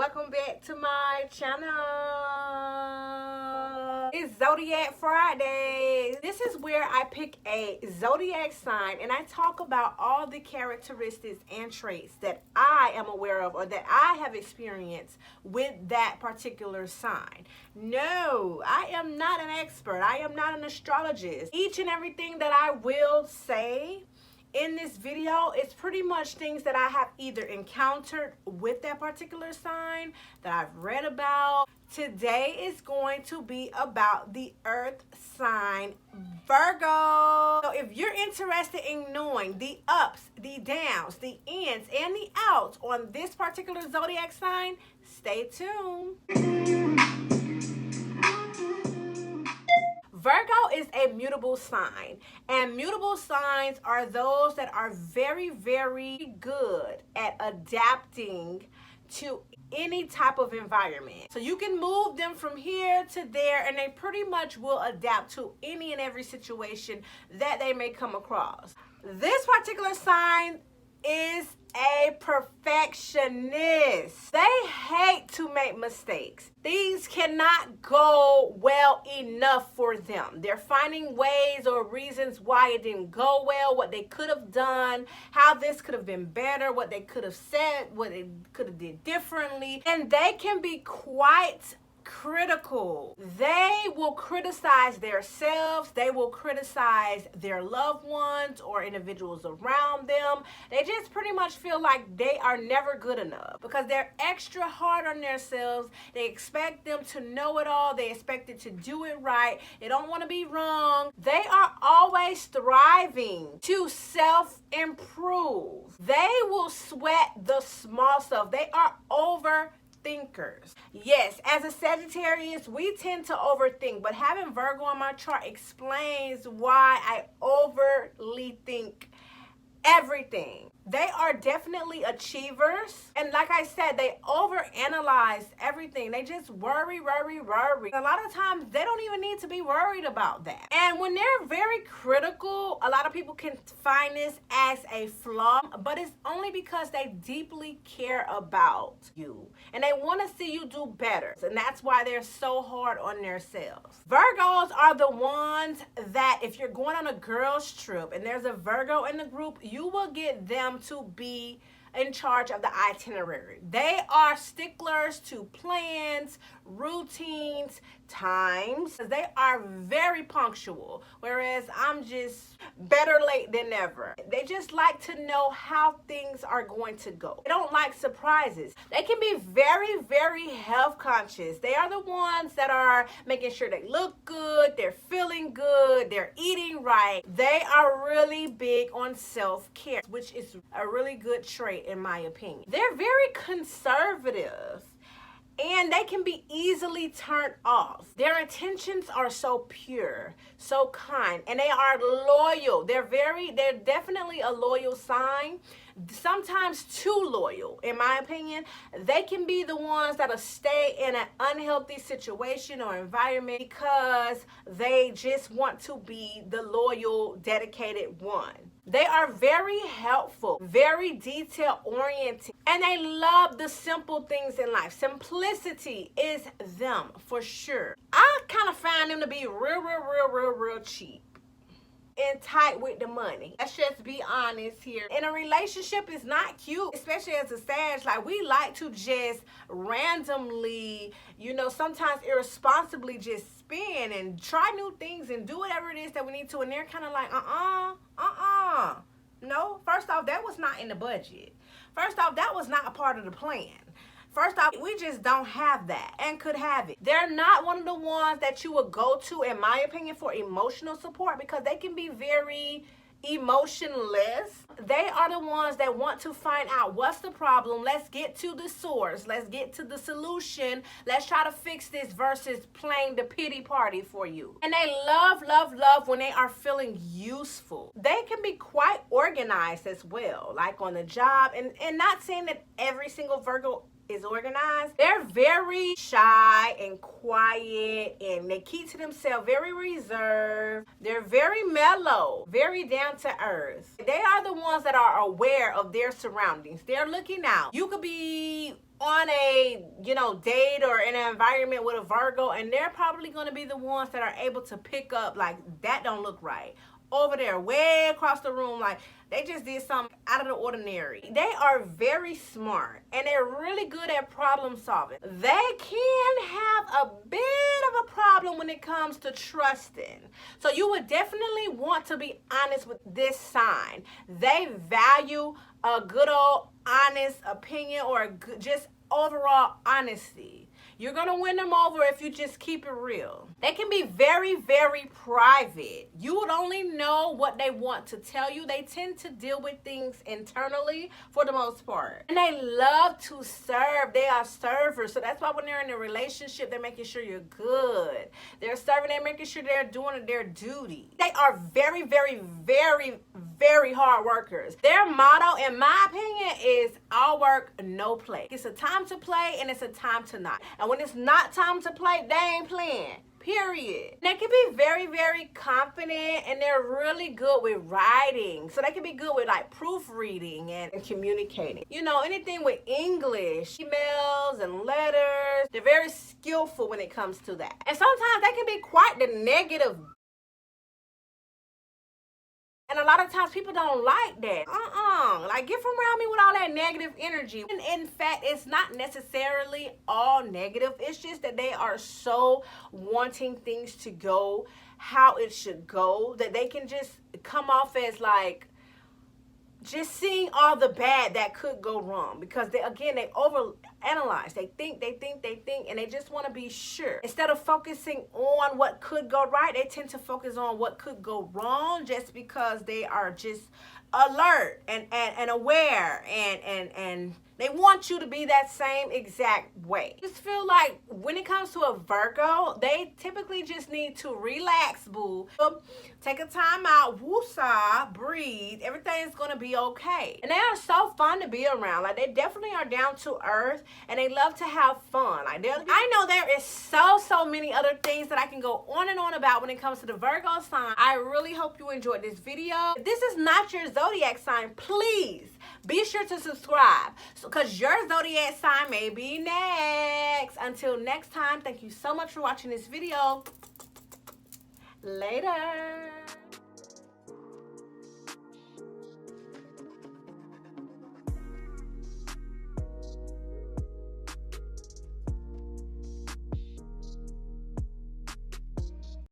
welcome back to my channel. It's Zodiac Friday. This is where I pick a zodiac sign and I talk about all the characteristics and traits that I am aware of or that I have experienced with that particular sign. No, I am not an expert. I am not an astrologist. Each and everything that I will say in this video, it's pretty much things that I have either encountered with that particular sign, that I've read about. Today is going to be about the Earth Sign Virgo. So if you're interested in knowing the ups, the downs, the ins, and the outs on this particular zodiac sign, stay tuned. Virgo is a mutable sign, and mutable signs are those that are very, very good at adapting to any type of environment. So you can move them from here to there and they pretty much will adapt to any and every situation that they may come across. This particular sign is a perfectionist. They hate to make mistakes. Things cannot go well enough for them. They're finding ways or reasons why it didn't go well, what they could have done, how this could have been better, what they could have said, what they could have did differently. And they can be quite critical. They will criticize themselves. They will criticize their loved ones or individuals around them. They just pretty much feel like they are never good enough because they're extra hard on themselves. They expect them to know it all. They expect it to do it right. They don't want to be wrong. They are always striving to self-improve. They will sweat the small stuff. They are overthinkers. Yes, as a Sagittarius, we tend to overthink, but having Virgo on my chart explains why I overly think everything. They are definitely achievers, and like I said, they overanalyze everything. They just worry. A lot of times they don't even need to be worried about that. And when they're very critical, a lot of people can find this as a flaw, but it's only because they deeply care about you and they want to see you do better, and that's why they're so hard on themselves. Virgos are the ones that if you're going on a girls trip and there's a Virgo in the group, you will get them to be in charge of the itinerary. They are sticklers to plans, routines, times. They are very punctual, whereas I'm just better late than never. They just like to know how things are going to go. They don't like surprises. They can be very, very health conscious. They are the ones that are making sure they look good, they're feeling good, they're eating right. They are really big on self-care, which is a really good trait in my opinion. They're very conservative and they can be easily turned off. Their intentions are so pure, so kind, and they are loyal. They're definitely a loyal sign. Sometimes too loyal, in my opinion. They can be the ones that'll stay in an unhealthy situation or environment because they just want to be the loyal, dedicated one. They are very helpful, very detail oriented, and they love the simple things in life. Simplicity is them for sure. I kind of find them to be real cheap and tight with the money. Let's just be honest here. In a relationship, it's not cute, especially as a Sag. Like, we like to just randomly, sometimes irresponsibly just spend and try new things and do whatever it is that we need to, and they're kind of like, no, first off, that was not in the budget. First off, that was not a part of the plan. First off, we just don't have that and could have it. They're not one of the ones that you would go to, in my opinion, for emotional support because they can be very emotionless. They are the ones that want to find out what's the problem. Let's get to the source. Let's get to the solution. Let's try to fix this versus playing the pity party for you. And they love when they are feeling useful. They can be quite organized as well, like on the job. And not saying that every single Virgo is organized. They're very shy and quiet, and they keep to themselves, very reserved. They're very mellow, very down to earth. They are the ones that are aware of their surroundings. They're looking out. You could be on a date or in an environment with a Virgo, and they're probably going to be the ones that are able to pick up, like, that don't look right over there, way across the room, like they just did something out of the ordinary. They are very smart, and they're really good at problem solving. They can have a bit of a problem when it comes to trusting. So you would definitely want to be honest with this sign. They value a good old honest opinion, or just overall honesty. You're going to win them over if you just keep it real. They can be very, very private. You would only know what they want to tell you. They tend to deal with things internally for the most part. And they love to serve. They are servers. So that's why when they're in a relationship, they're making sure you're good. They're serving. They're making sure they're doing their duty. They are very, very, very, very hard workers. Their motto, in my opinion, is all work, no play. It's a time to play, and it's a time to not. And when it's not time to play, they ain't playing. Period. They can be very, very confident, and they're really good with writing. So they can be good with like proofreading and communicating. Anything with English, emails and letters. They're very skillful when it comes to that. And sometimes they can be quite the negative. And a lot of times people don't like that. Like, get from around me with all that negative energy. And in fact, it's not necessarily all negative. It's just that they are so wanting things to go how it should go that they can just come off as like just seeing all the bad that could go wrong, because they overanalyze. They think, and they just want to be sure. Instead of focusing on what could go right, they tend to focus on what could go wrong, just because they are just alert and aware, and they want you to be that same exact way. I just feel like when it comes to a Virgo, they typically just need to relax, boo. Take a time out, woosah, breathe. Everything's gonna be okay. And they are so fun to be around. Like, they definitely are down to earth, and they love to have fun. Like, I know there is so many other things that I can go on and on about when it comes to the Virgo sign. I really hope you enjoyed this video. If this is not your zodiac sign, please be sure to subscribe, because your zodiac sign may be next. Until next time, thank you so much for watching this video. Later.